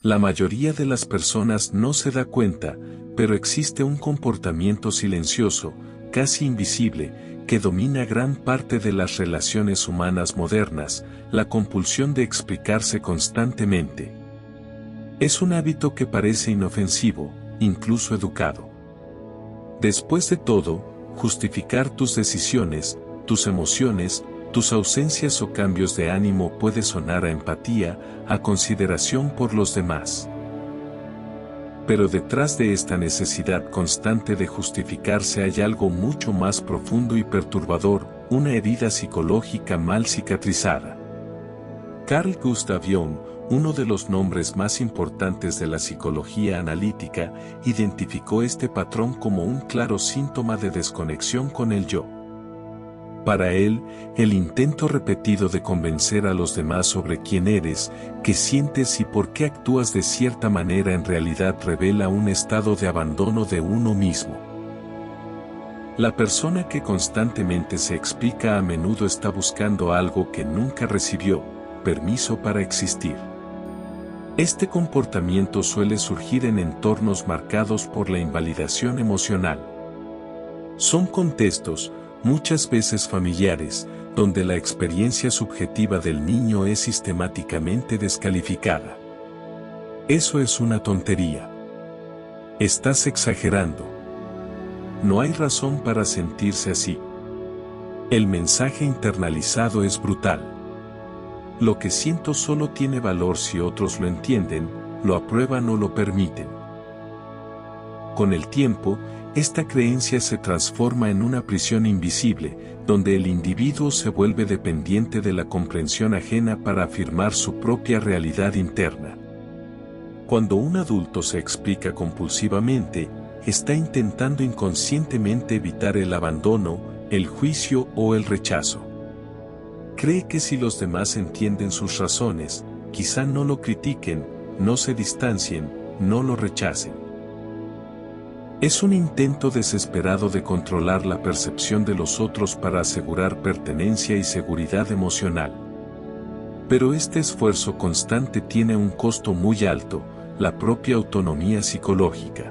La mayoría de las personas no se da cuenta, pero existe un comportamiento silencioso, casi invisible, que domina gran parte de las relaciones humanas modernas, la compulsión de explicarse constantemente. Es un hábito que parece inofensivo, incluso educado. Después de todo, justificar tus decisiones, tus emociones, tus ausencias o cambios de ánimo puede sonar a empatía, a consideración por los demás. Pero detrás de esta necesidad constante de justificarse hay algo mucho más profundo y perturbador, una herida psicológica mal cicatrizada. Carl Gustav Jung, uno de los nombres más importantes de la psicología analítica, identificó este patrón como un claro síntoma de desconexión con el yo. Para él, el intento repetido de convencer a los demás sobre quién eres, qué sientes y por qué actúas de cierta manera en realidad revela un estado de abandono de uno mismo. La persona que constantemente se explica a menudo está buscando algo que nunca recibió, permiso para existir. Este comportamiento suele surgir en entornos marcados por la invalidación emocional. Son contextos, muchas veces familiares, donde la experiencia subjetiva del niño es sistemáticamente descalificada. Eso es una tontería. Estás exagerando. No hay razón para sentirse así. El mensaje internalizado es brutal. Lo que siento solo tiene valor si otros lo entienden, lo aprueban o lo permiten. Con el tiempo, esta creencia se transforma en una prisión invisible, donde el individuo se vuelve dependiente de la comprensión ajena para afirmar su propia realidad interna. Cuando un adulto se explica compulsivamente, está intentando inconscientemente evitar el abandono, el juicio o el rechazo. Cree que si los demás entienden sus razones, quizá no lo critiquen, no se distancien, no lo rechacen. Es un intento desesperado de controlar la percepción de los otros para asegurar pertenencia y seguridad emocional. Pero este esfuerzo constante tiene un costo muy alto, la propia autonomía psicológica.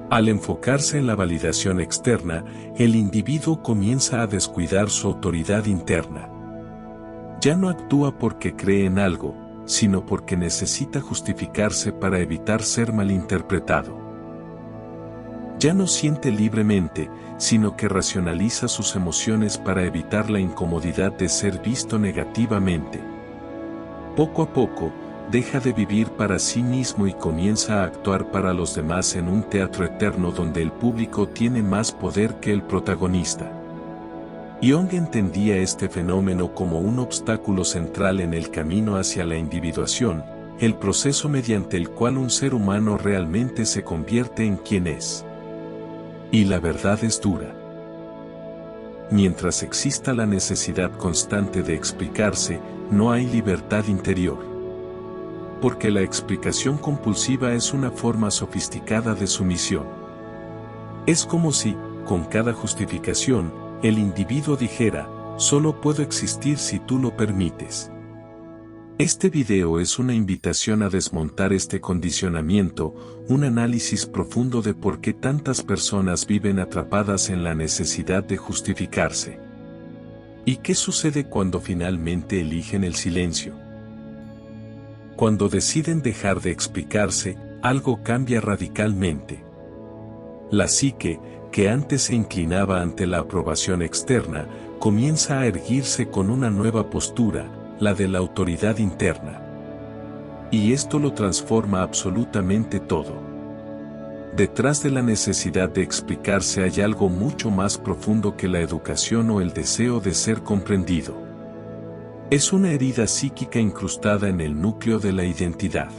Al enfocarse en la validación externa, el individuo comienza a descuidar su autoridad interna. Ya no actúa porque cree en algo, sino porque necesita justificarse para evitar ser malinterpretado. Ya no siente libremente, sino que racionaliza sus emociones para evitar la incomodidad de ser visto negativamente. Poco a poco, deja de vivir para sí mismo y comienza a actuar para los demás en un teatro eterno donde el público tiene más poder que el protagonista. Jung entendía este fenómeno como un obstáculo central en el camino hacia la individuación, el proceso mediante el cual un ser humano realmente se convierte en quien es. Y la verdad es dura. Mientras exista la necesidad constante de explicarse, no hay libertad interior. Porque la explicación compulsiva es una forma sofisticada de sumisión. Es como si, con cada justificación, el individuo dijera, solo puedo existir si tú lo permites. Este video es una invitación a desmontar este condicionamiento, un análisis profundo de por qué tantas personas viven atrapadas en la necesidad de justificarse. ¿Y qué sucede cuando finalmente eligen el silencio? Cuando deciden dejar de explicarse, algo cambia radicalmente. La psique, que antes se inclinaba ante la aprobación externa, comienza a erguirse con una nueva postura, la de la autoridad interna. Y esto lo transforma absolutamente todo. Detrás de la necesidad de explicarse hay algo mucho más profundo que la educación o el deseo de ser comprendido. Es una herida psíquica incrustada en el núcleo de la identidad.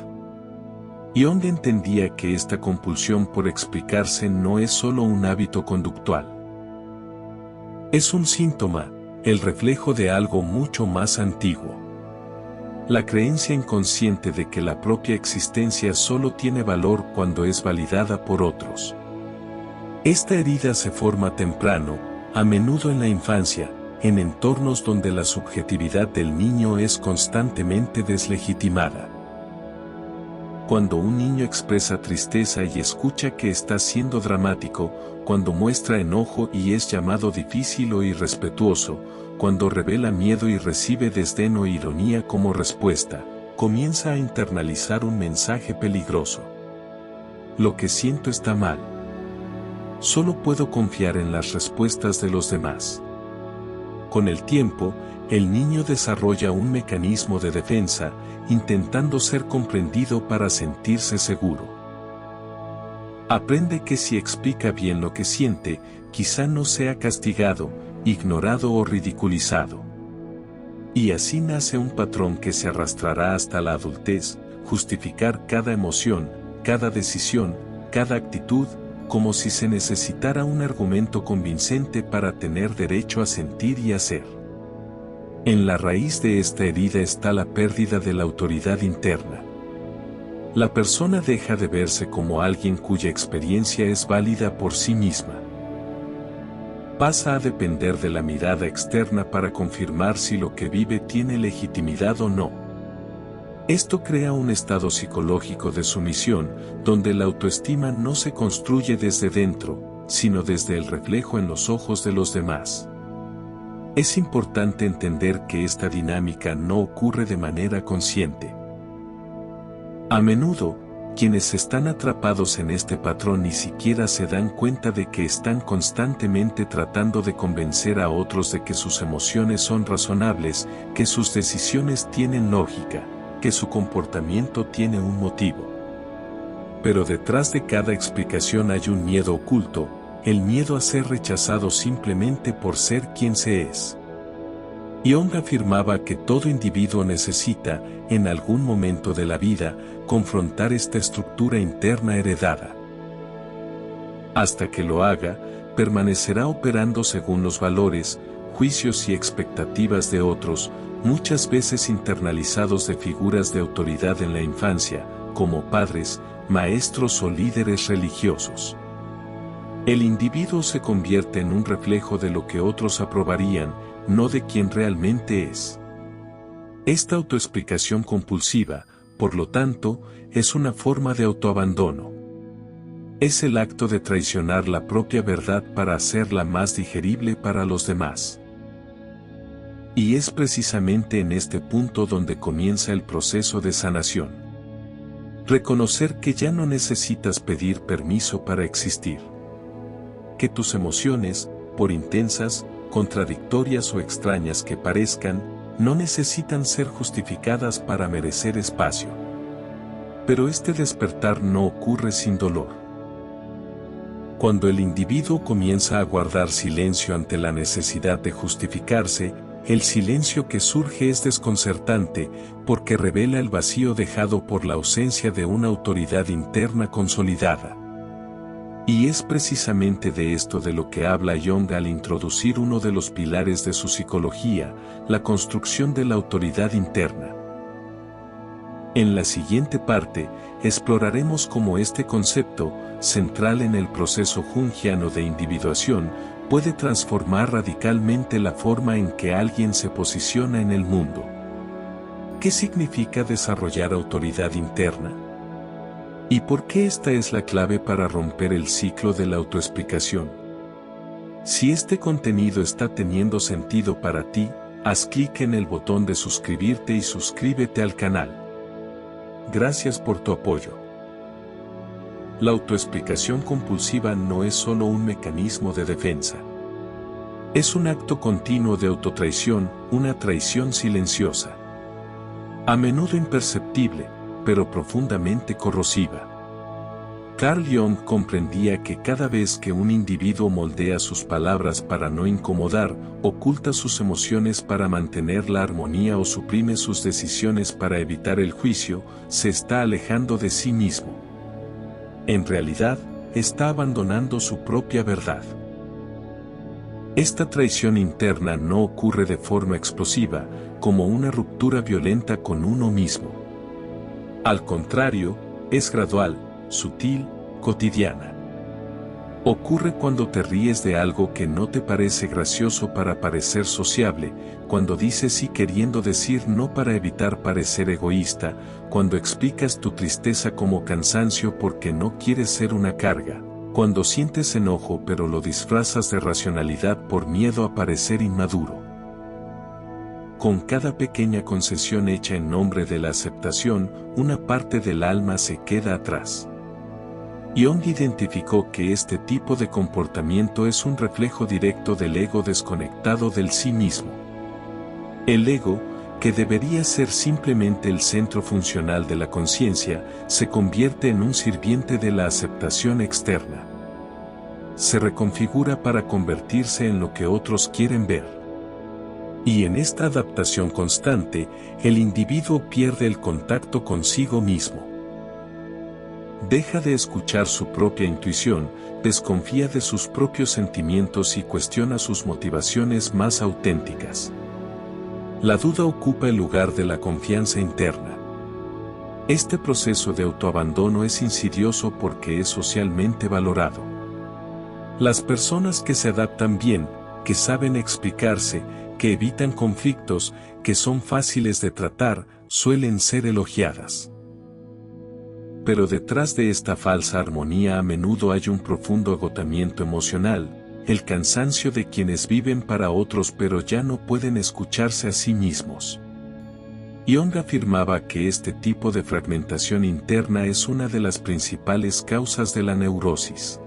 Jung entendía que esta compulsión por explicarse no es solo un hábito conductual. Es un síntoma, el reflejo de algo mucho más antiguo. La creencia inconsciente de que la propia existencia solo tiene valor cuando es validada por otros. Esta herida se forma temprano, a menudo en la infancia, en entornos donde la subjetividad del niño es constantemente deslegitimada. Cuando un niño expresa tristeza y escucha que está siendo dramático, cuando muestra enojo y es llamado difícil o irrespetuoso, cuando revela miedo y recibe desdén o ironía como respuesta, comienza a internalizar un mensaje peligroso. Lo que siento está mal. Solo puedo confiar en las respuestas de los demás. Con el tiempo, el niño desarrolla un mecanismo de defensa, intentando ser comprendido para sentirse seguro. Aprende que si explica bien lo que siente, quizá no sea castigado, ignorado o ridiculizado. Y así nace un patrón que se arrastrará hasta la adultez, justificar cada emoción, cada decisión, cada actitud, como si se necesitara un argumento convincente para tener derecho a sentir y hacer. En la raíz de esta herida está la pérdida de la autoridad interna. La persona deja de verse como alguien cuya experiencia es válida por sí misma. Pasa a depender de la mirada externa para confirmar si lo que vive tiene legitimidad o no. Esto crea un estado psicológico de sumisión, donde la autoestima no se construye desde dentro, sino desde el reflejo en los ojos de los demás. Es importante entender que esta dinámica no ocurre de manera consciente. A menudo, quienes están atrapados en este patrón ni siquiera se dan cuenta de que están constantemente tratando de convencer a otros de que sus emociones son razonables, que sus decisiones tienen lógica, que su comportamiento tiene un motivo. Pero detrás de cada explicación hay un miedo oculto, el miedo a ser rechazado simplemente por ser quien se es. Jung afirmaba que todo individuo necesita, en algún momento de la vida, confrontar esta estructura interna heredada. Hasta que lo haga, permanecerá operando según los valores, juicios y expectativas de otros, muchas veces internalizados de figuras de autoridad en la infancia, como padres, maestros o líderes religiosos. El individuo se convierte en un reflejo de lo que otros aprobarían, no de quien realmente es. Esta autoexplicación compulsiva, por lo tanto, es una forma de autoabandono. Es el acto de traicionar la propia verdad para hacerla más digerible para los demás. Y es precisamente en este punto donde comienza el proceso de sanación. Reconocer que ya no necesitas pedir permiso para existir. Que tus emociones, por intensas, contradictorias o extrañas que parezcan, no necesitan ser justificadas para merecer espacio. Pero este despertar no ocurre sin dolor. Cuando el individuo comienza a guardar silencio ante la necesidad de justificarse, el silencio que surge es desconcertante, porque revela el vacío dejado por la ausencia de una autoridad interna consolidada. Y es precisamente de esto de lo que habla Jung al introducir uno de los pilares de su psicología, la construcción de la autoridad interna. En la siguiente parte, exploraremos cómo este concepto, central en el proceso jungiano de individuación, puede transformar radicalmente la forma en que alguien se posiciona en el mundo. ¿Qué significa desarrollar autoridad interna? ¿Y por qué esta es la clave para romper el ciclo de la autoexplicación? Si este contenido está teniendo sentido para ti, haz clic en el botón de suscribirte y suscríbete al canal. Gracias por tu apoyo. La autoexplicación compulsiva no es solo un mecanismo de defensa. Es un acto continuo de autotraición, una traición silenciosa. A menudo imperceptible, pero profundamente corrosiva. Carl Jung comprendía que cada vez que un individuo moldea sus palabras para no incomodar, oculta sus emociones para mantener la armonía o suprime sus decisiones para evitar el juicio, se está alejando de sí mismo. En realidad, está abandonando su propia verdad. Esta traición interna no ocurre de forma explosiva, como una ruptura violenta con uno mismo. Al contrario, es gradual, sutil, cotidiana. Ocurre cuando te ríes de algo que no te parece gracioso para parecer sociable, cuando dices sí queriendo decir no para evitar parecer egoísta, cuando explicas tu tristeza como cansancio porque no quieres ser una carga, cuando sientes enojo pero lo disfrazas de racionalidad por miedo a parecer inmaduro. Con cada pequeña concesión hecha en nombre de la aceptación, una parte del alma se queda atrás. Jung identificó que este tipo de comportamiento es un reflejo directo del ego desconectado del sí mismo. El ego, que debería ser simplemente el centro funcional de la conciencia, se convierte en un sirviente de la aceptación externa. Se reconfigura para convertirse en lo que otros quieren ver. Y en esta adaptación constante, el individuo pierde el contacto consigo mismo. Deja de escuchar su propia intuición, desconfía de sus propios sentimientos y cuestiona sus motivaciones más auténticas. La duda ocupa el lugar de la confianza interna. Este proceso de autoabandono es insidioso porque es socialmente valorado. Las personas que se adaptan bien, que saben explicarse, que evitan conflictos, que son fáciles de tratar, suelen ser elogiadas. Pero detrás de esta falsa armonía a menudo hay un profundo agotamiento emocional, el cansancio de quienes viven para otros pero ya no pueden escucharse a sí mismos. Jung afirmaba que este tipo de fragmentación interna es una de las principales causas de la neurosis.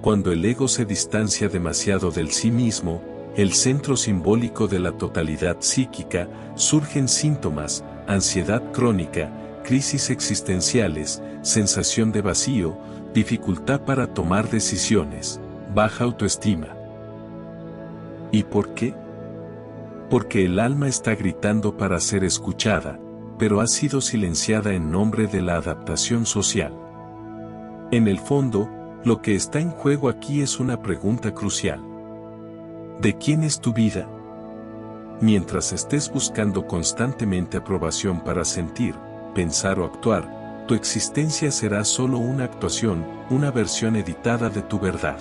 Cuando el ego se distancia demasiado del sí mismo, el centro simbólico de la totalidad psíquica, surgen síntomas, ansiedad crónica, crisis existenciales, sensación de vacío, dificultad para tomar decisiones, baja autoestima. ¿Y por qué? Porque el alma está gritando para ser escuchada, pero ha sido silenciada en nombre de la adaptación social. En el fondo, lo que está en juego aquí es una pregunta crucial. ¿De quién es tu vida? Mientras estés buscando constantemente aprobación para sentir, pensar o actuar, tu existencia será solo una actuación, una versión editada de tu verdad.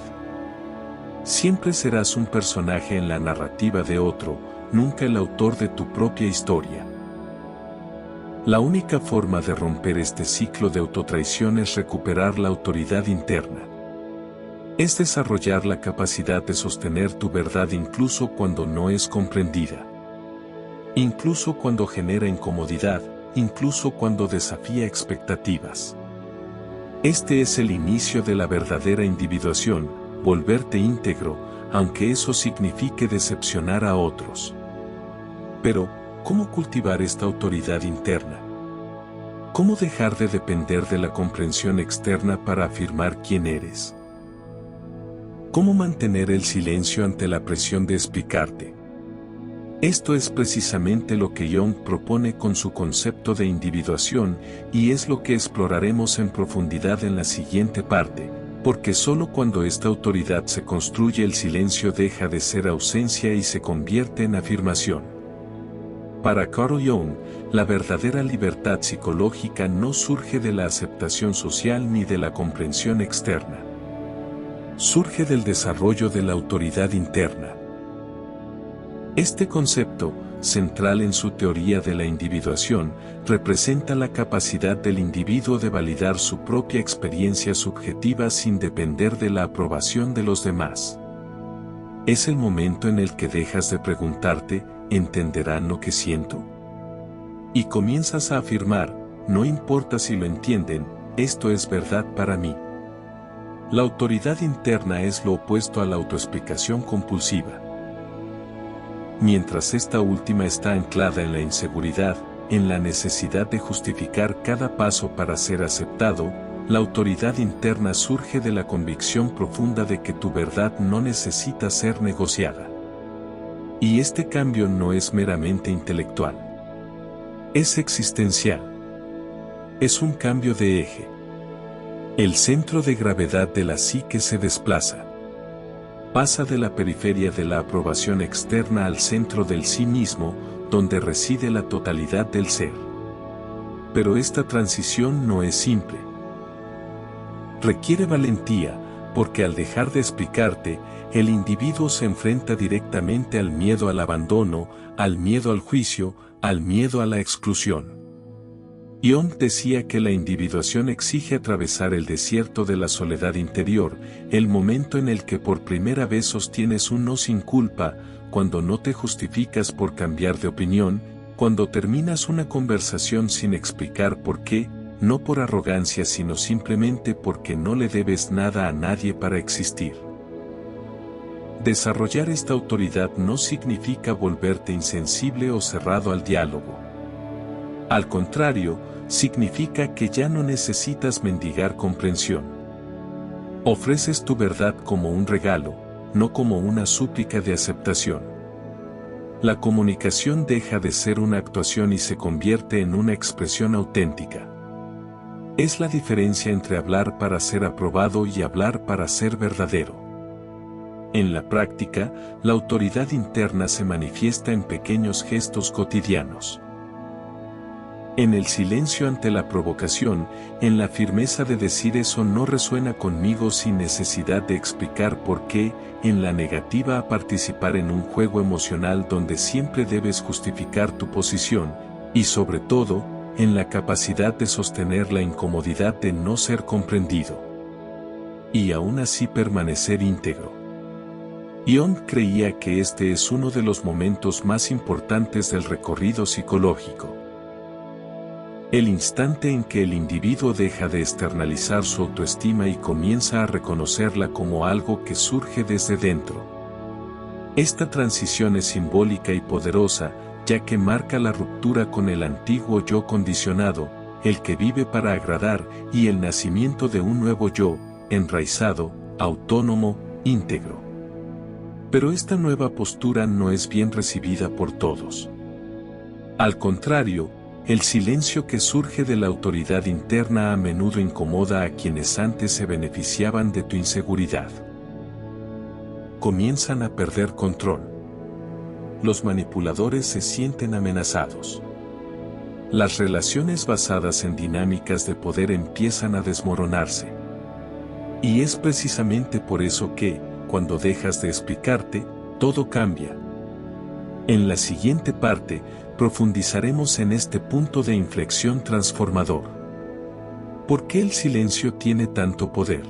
Siempre serás un personaje en la narrativa de otro, nunca el autor de tu propia historia. La única forma de romper este ciclo de autotraición es recuperar la autoridad interna. Es desarrollar la capacidad de sostener tu verdad incluso cuando no es comprendida. Incluso cuando genera incomodidad, incluso cuando desafía expectativas. Este es el inicio de la verdadera individuación, volverte íntegro, aunque eso signifique decepcionar a otros. Pero, ¿cómo cultivar esta autoridad interna? ¿Cómo dejar de depender de la comprensión externa para afirmar quién eres? ¿Cómo mantener el silencio ante la presión de explicarte? Esto es precisamente lo que Jung propone con su concepto de individuación, y es lo que exploraremos en profundidad en la siguiente parte, porque solo cuando esta autoridad se construye el silencio deja de ser ausencia y se convierte en afirmación. Para Carl Jung, la verdadera libertad psicológica no surge de la aceptación social ni de la comprensión externa. Surge del desarrollo de la autoridad interna. Este concepto, central en su teoría de la individuación, representa la capacidad del individuo de validar su propia experiencia subjetiva sin depender de la aprobación de los demás. Es el momento en el que dejas de preguntarte, ¿entenderán lo que siento? Y comienzas a afirmar, no importa si lo entienden, esto es verdad para mí. La autoridad interna es lo opuesto a la autoexplicación compulsiva. Mientras esta última está anclada en la inseguridad, en la necesidad de justificar cada paso para ser aceptado, la autoridad interna surge de la convicción profunda de que tu verdad no necesita ser negociada. Y este cambio no es meramente intelectual. Es existencial. Es un cambio de eje. El centro de gravedad de la psique se desplaza. Pasa de la periferia de la aprobación externa al centro del sí mismo, donde reside la totalidad del ser. Pero esta transición no es simple. Requiere valentía, porque al dejar de explicarte, el individuo se enfrenta directamente al miedo al abandono, al miedo al juicio, al miedo a la exclusión. Jung decía que la individuación exige atravesar el desierto de la soledad interior, el momento en el que por primera vez sostienes un no sin culpa, cuando no te justificas por cambiar de opinión, cuando terminas una conversación sin explicar por qué, no por arrogancia sino simplemente porque no le debes nada a nadie para existir. Desarrollar esta autoridad no significa volverte insensible o cerrado al diálogo. Al contrario, significa que ya no necesitas mendigar comprensión. Ofreces tu verdad como un regalo, no como una súplica de aceptación. La comunicación deja de ser una actuación y se convierte en una expresión auténtica. Es la diferencia entre hablar para ser aprobado y hablar para ser verdadero. En la práctica, la autoridad interna se manifiesta en pequeños gestos cotidianos. En el silencio ante la provocación, en la firmeza de decir eso no resuena conmigo sin necesidad de explicar por qué, en la negativa a participar en un juego emocional donde siempre debes justificar tu posición, y sobre todo, en la capacidad de sostener la incomodidad de no ser comprendido. Y aún así permanecer íntegro. Jung creía que este es uno de los momentos más importantes del recorrido psicológico. El instante en que el individuo deja de externalizar su autoestima y comienza a reconocerla como algo que surge desde dentro. Esta transición es simbólica y poderosa, ya que marca la ruptura con el antiguo yo condicionado, el que vive para agradar, y el nacimiento de un nuevo yo, enraizado, autónomo, íntegro. Pero esta nueva postura no es bien recibida por todos. Al contrario, el silencio que surge de la autoridad interna a menudo incomoda a quienes antes se beneficiaban de tu inseguridad. Comienzan a perder control. Los manipuladores se sienten amenazados. Las relaciones basadas en dinámicas de poder empiezan a desmoronarse. Y es precisamente por eso que, cuando dejas de explicarte, todo cambia. En la siguiente parte, profundizaremos en este punto de inflexión transformador. ¿Por qué el silencio tiene tanto poder?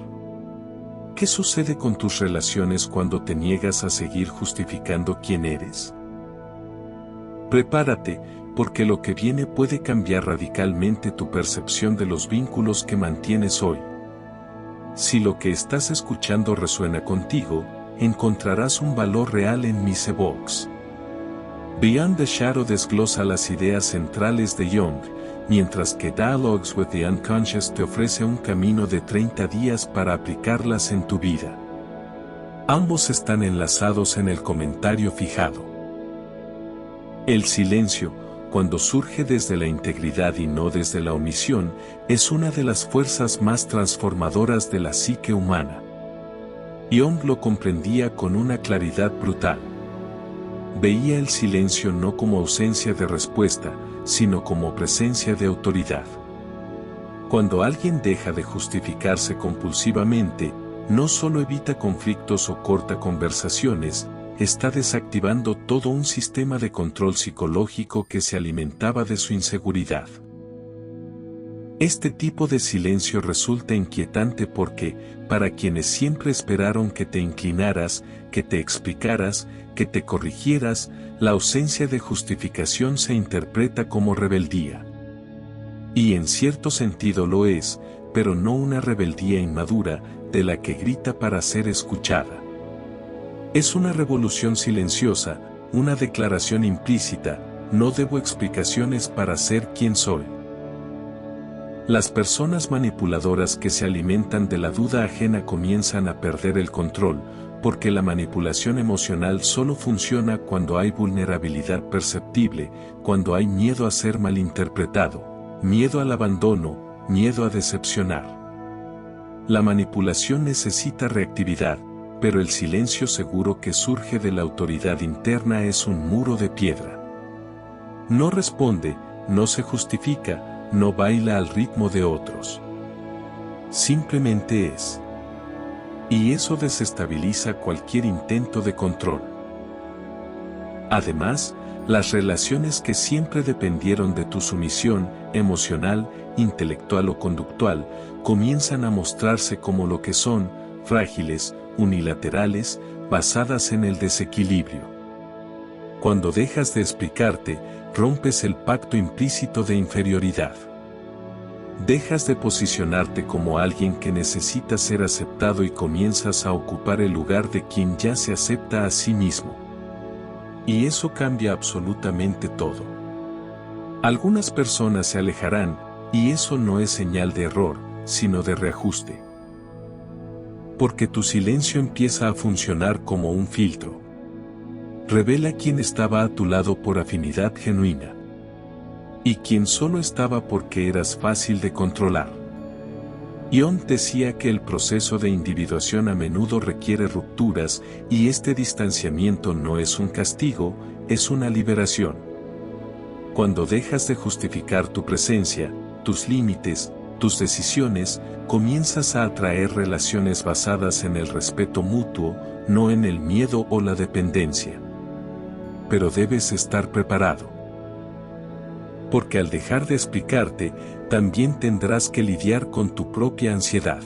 ¿Qué sucede con tus relaciones cuando te niegas a seguir justificando quién eres? Prepárate, porque lo que viene puede cambiar radicalmente tu percepción de los vínculos que mantienes hoy. Si lo que estás escuchando resuena contigo, encontrarás un valor real en Misebox. Beyond the Shadow desglosa las ideas centrales de Jung, mientras que Dialogues with the Unconscious te ofrece un camino de 30 días para aplicarlas en tu vida. Ambos están enlazados en el comentario fijado. El silencio, cuando surge desde la integridad y no desde la omisión, es una de las fuerzas más transformadoras de la psique humana. Jung lo comprendía con una claridad brutal. Veía el silencio no como ausencia de respuesta, sino como presencia de autoridad. Cuando alguien deja de justificarse compulsivamente, no solo evita conflictos o corta conversaciones, está desactivando todo un sistema de control psicológico que se alimentaba de su inseguridad. Este tipo de silencio resulta inquietante porque, para quienes siempre esperaron que te inclinaras, que te explicaras, que te corrigieras, la ausencia de justificación se interpreta como rebeldía. Y en cierto sentido lo es, pero no una rebeldía inmadura, de la que grita para ser escuchada. Es una revolución silenciosa, una declaración implícita, no debo explicaciones para ser quien soy. Las personas manipuladoras que se alimentan de la duda ajena comienzan a perder el control, porque la manipulación emocional solo funciona cuando hay vulnerabilidad perceptible, cuando hay miedo a ser malinterpretado, miedo al abandono, miedo a decepcionar. La manipulación necesita reactividad, pero el silencio seguro que surge de la autoridad interna es un muro de piedra. No responde, no se justifica, no baila al ritmo de otros. Simplemente es. Y eso desestabiliza cualquier intento de control. Además, las relaciones que siempre dependieron de tu sumisión, emocional, intelectual o conductual, comienzan a mostrarse como lo que son, frágiles, unilaterales, basadas en el desequilibrio. Cuando dejas de explicarte, rompes el pacto implícito de inferioridad. Dejas de posicionarte como alguien que necesita ser aceptado y comienzas a ocupar el lugar de quien ya se acepta a sí mismo. Y eso cambia absolutamente todo. Algunas personas se alejarán, y eso no es señal de error, sino de reajuste. Porque tu silencio empieza a funcionar como un filtro. Revela quién estaba a tu lado por afinidad genuina. Y quién solo estaba porque eras fácil de controlar. Jung decía que el proceso de individuación a menudo requiere rupturas, y este distanciamiento no es un castigo, es una liberación. Cuando dejas de justificar tu presencia, tus límites, tus decisiones, comienzas a atraer relaciones basadas en el respeto mutuo, no en el miedo o la dependencia. Pero debes estar preparado. Porque al dejar de explicarte, también tendrás que lidiar con tu propia ansiedad.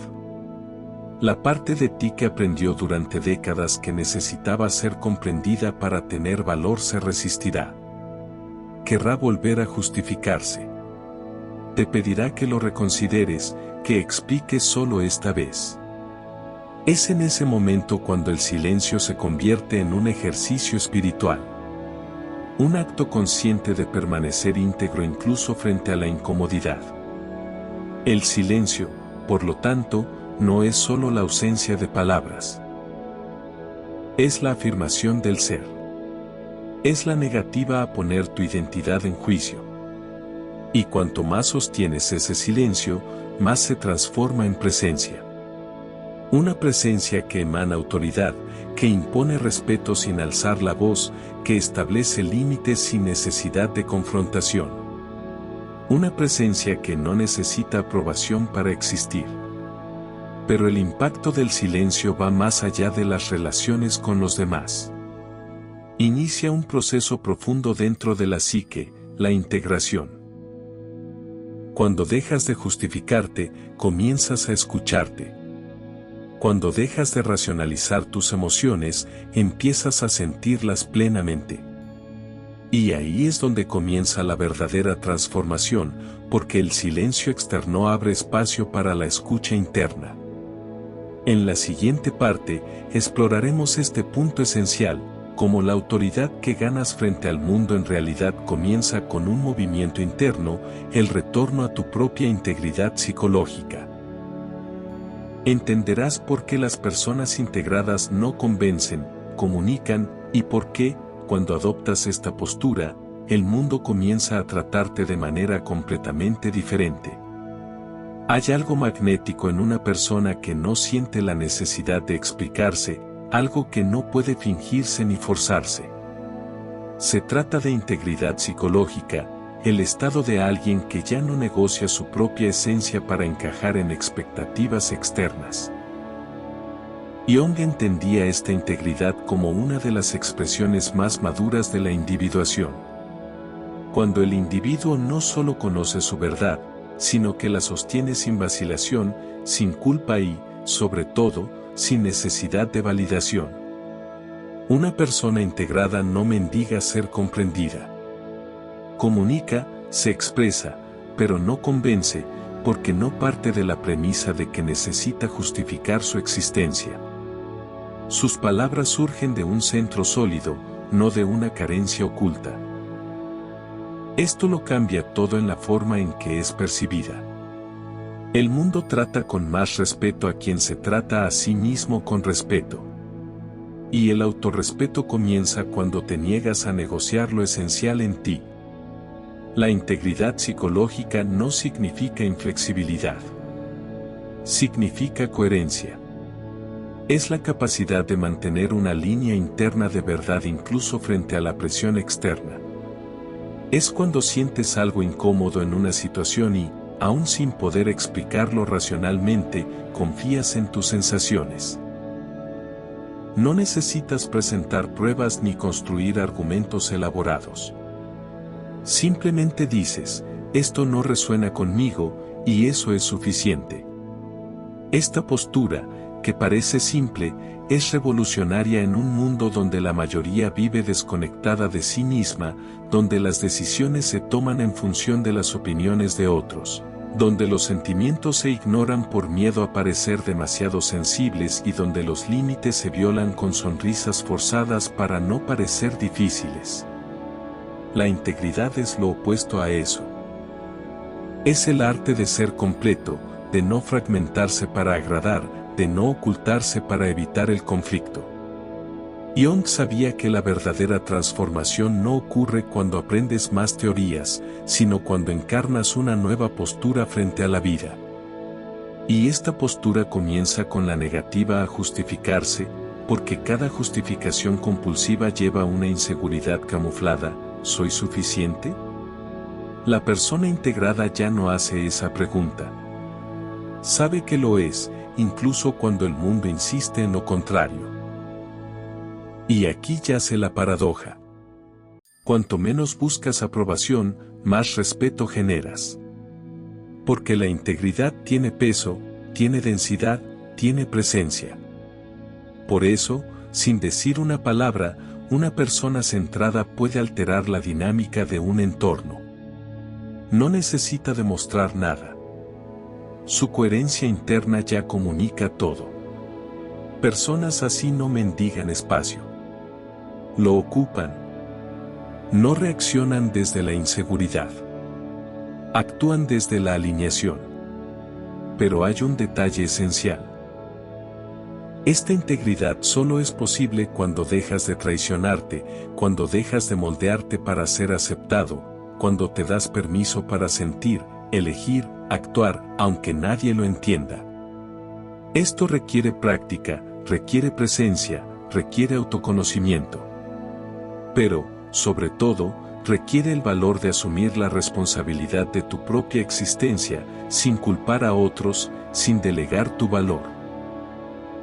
La parte de ti que aprendió durante décadas que necesitaba ser comprendida para tener valor se resistirá. Querrá volver a justificarse. Te pedirá que lo reconsideres, que expliques solo esta vez. Es en ese momento cuando el silencio se convierte en un ejercicio espiritual. Un acto consciente de permanecer íntegro incluso frente a la incomodidad. El silencio, por lo tanto, no es solo la ausencia de palabras. Es la afirmación del ser. Es la negativa a poner tu identidad en juicio. Y cuanto más sostienes ese silencio, más se transforma en presencia. Una presencia que emana autoridad, que impone respeto sin alzar la voz, que establece límites sin necesidad de confrontación. Una presencia que no necesita aprobación para existir. Pero el impacto del silencio va más allá de las relaciones con los demás. Inicia un proceso profundo dentro de la psique, la integración. Cuando dejas de justificarte, comienzas a escucharte. Cuando dejas de racionalizar tus emociones, empiezas a sentirlas plenamente. Y ahí es donde comienza la verdadera transformación, porque el silencio externo abre espacio para la escucha interna. En la siguiente parte, exploraremos este punto esencial, cómo la autoridad que ganas frente al mundo en realidad comienza con un movimiento interno, el retorno a tu propia integridad psicológica. Entenderás por qué las personas integradas no convencen, comunican, y por qué, cuando adoptas esta postura, el mundo comienza a tratarte de manera completamente diferente. Hay algo magnético en una persona que no siente la necesidad de explicarse, algo que no puede fingirse ni forzarse. Se trata de integridad psicológica, el estado de alguien que ya no negocia su propia esencia para encajar en expectativas externas. Jung entendía esta integridad como una de las expresiones más maduras de la individuación. Cuando el individuo no solo conoce su verdad, sino que la sostiene sin vacilación, sin culpa y, sobre todo, sin necesidad de validación. Una persona integrada no mendiga ser comprendida. Comunica, se expresa, pero no convence, porque no parte de la premisa de que necesita justificar su existencia. Sus palabras surgen de un centro sólido, no de una carencia oculta. Esto lo cambia todo en la forma en que es percibida. El mundo trata con más respeto a quien se trata a sí mismo con respeto. Y el autorrespeto comienza cuando te niegas a negociar lo esencial en ti. La integridad psicológica no significa inflexibilidad. Significa coherencia. Es la capacidad de mantener una línea interna de verdad incluso frente a la presión externa. Es cuando sientes algo incómodo en una situación y, aún sin poder explicarlo racionalmente, confías en tus sensaciones. No necesitas presentar pruebas ni construir argumentos elaborados. Simplemente dices, esto no resuena conmigo, y eso es suficiente. Esta postura, que parece simple, es revolucionaria en un mundo donde la mayoría vive desconectada de sí misma, donde las decisiones se toman en función de las opiniones de otros, donde los sentimientos se ignoran por miedo a parecer demasiado sensibles y donde los límites se violan con sonrisas forzadas para no parecer difíciles. La integridad es lo opuesto a eso. Es el arte de ser completo, de no fragmentarse para agradar, de no ocultarse para evitar el conflicto. Jung sabía que la verdadera transformación no ocurre cuando aprendes más teorías, sino cuando encarnas una nueva postura frente a la vida. Y esta postura comienza con la negativa a justificarse, porque cada justificación compulsiva lleva una inseguridad camuflada. ¿Soy suficiente? La persona integrada ya no hace esa pregunta. Sabe que lo es, incluso cuando el mundo insiste en lo contrario. Y aquí yace la paradoja. Cuanto menos buscas aprobación, más respeto generas. Porque la integridad tiene peso, tiene densidad, tiene presencia. Por eso, sin decir una palabra, una persona centrada puede alterar la dinámica de un entorno. No necesita demostrar nada. Su coherencia interna ya comunica todo. Personas así no mendigan espacio. Lo ocupan. No reaccionan desde la inseguridad. Actúan desde la alineación. Pero hay un detalle esencial. Esta integridad solo es posible cuando dejas de traicionarte, cuando dejas de moldearte para ser aceptado, cuando te das permiso para sentir, elegir, actuar, aunque nadie lo entienda. Esto requiere práctica, requiere presencia, requiere autoconocimiento. Pero, sobre todo, requiere el valor de asumir la responsabilidad de tu propia existencia, sin culpar a otros, sin delegar tu valor.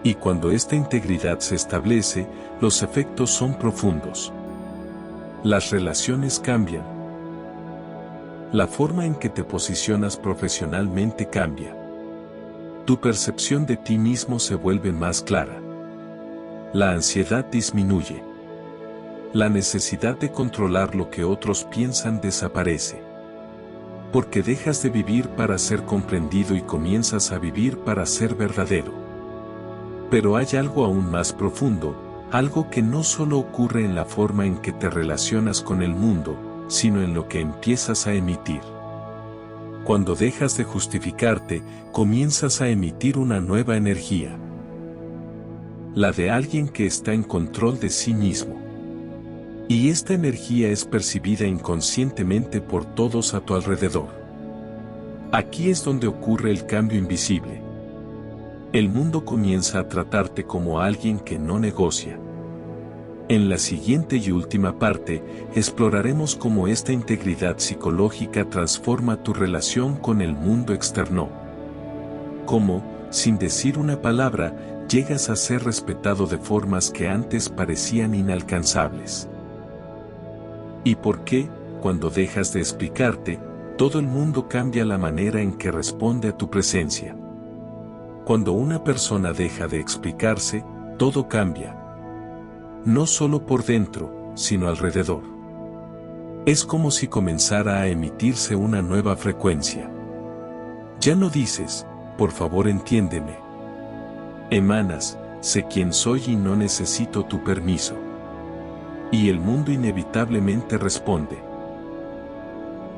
Y cuando esta integridad se establece, los efectos son profundos. Las relaciones cambian. La forma en que te posicionas profesionalmente cambia. Tu percepción de ti mismo se vuelve más clara. La ansiedad disminuye. La necesidad de controlar lo que otros piensan desaparece. Porque dejas de vivir para ser comprendido y comienzas a vivir para ser verdadero. Pero hay algo aún más profundo, algo que no solo ocurre en la forma en que te relacionas con el mundo, sino en lo que empiezas a emitir. Cuando dejas de justificarte, comienzas a emitir una nueva energía. La de alguien que está en control de sí mismo. Y esta energía es percibida inconscientemente por todos a tu alrededor. Aquí es donde ocurre el cambio invisible. El mundo comienza a tratarte como alguien que no negocia. En la siguiente y última parte, exploraremos cómo esta integridad psicológica transforma tu relación con el mundo externo. Cómo, sin decir una palabra, llegas a ser respetado de formas que antes parecían inalcanzables. Y por qué, cuando dejas de explicarte, todo el mundo cambia la manera en que responde a tu presencia. Cuando una persona deja de explicarse, todo cambia. No solo por dentro, sino alrededor. Es como si comenzara a emitirse una nueva frecuencia. Ya no dices, por favor entiéndeme. Emanas, sé quién soy y no necesito tu permiso. Y el mundo inevitablemente responde.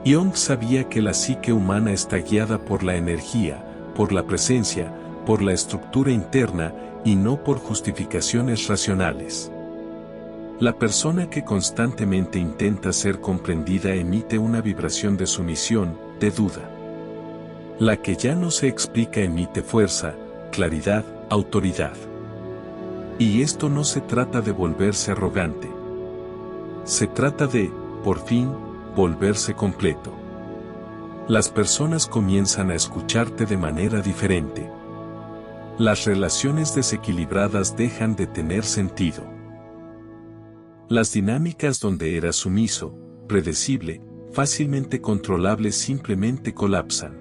Jung sabía que la psique humana está guiada por la energía, por la presencia, por la estructura interna, y no por justificaciones racionales. La persona que constantemente intenta ser comprendida emite una vibración de sumisión, de duda. La que ya no se explica emite fuerza, claridad, autoridad. Y esto no se trata de volverse arrogante. Se trata de, por fin, volverse completo. Las personas comienzan a escucharte de manera diferente. Las relaciones desequilibradas dejan de tener sentido. Las dinámicas donde eras sumiso, predecible, fácilmente controlable simplemente colapsan.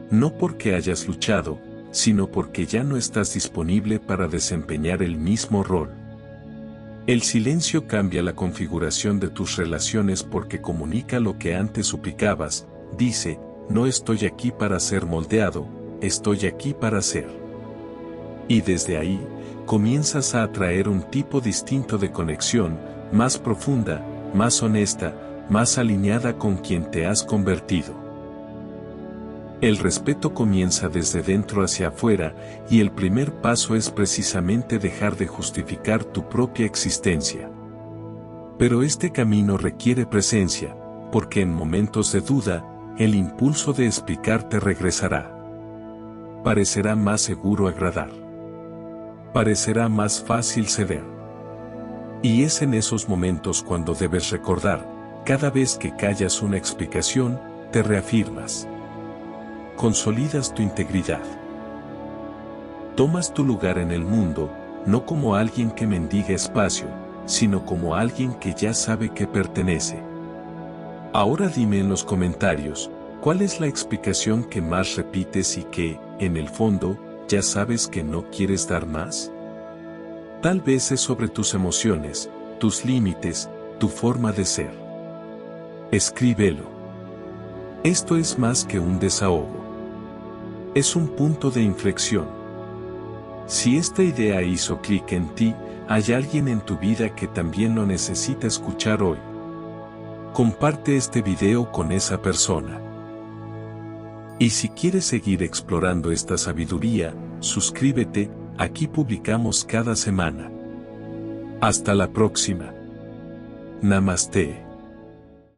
No porque hayas luchado, sino porque ya no estás disponible para desempeñar el mismo rol. El silencio cambia la configuración de tus relaciones porque comunica lo que antes suplicabas, dice, no estoy aquí para ser moldeado, estoy aquí para ser. Y desde ahí, comienzas a atraer un tipo distinto de conexión, más profunda, más honesta, más alineada con quien te has convertido. El respeto comienza desde dentro hacia afuera, y el primer paso es precisamente dejar de justificar tu propia existencia. Pero este camino requiere presencia, porque en momentos de duda, el impulso de explicarte regresará. Parecerá más seguro agradar. Parecerá más fácil ceder. Y es en esos momentos cuando debes recordar, cada vez que callas una explicación, te reafirmas. Consolidas tu integridad. Tomas tu lugar en el mundo, no como alguien que mendiga espacio, sino como alguien que ya sabe que pertenece. Ahora dime en los comentarios, ¿cuál es la explicación que más repites y que, en el fondo, ya sabes que no quieres dar más? Tal vez es sobre tus emociones, tus límites, tu forma de ser. Escríbelo. Esto es más que un desahogo. Es un punto de inflexión. Si esta idea hizo clic en ti, hay alguien en tu vida que también lo necesita escuchar hoy. Comparte este video con esa persona. Y si quieres seguir explorando esta sabiduría, suscríbete, aquí publicamos cada semana. Hasta la próxima. Namaste.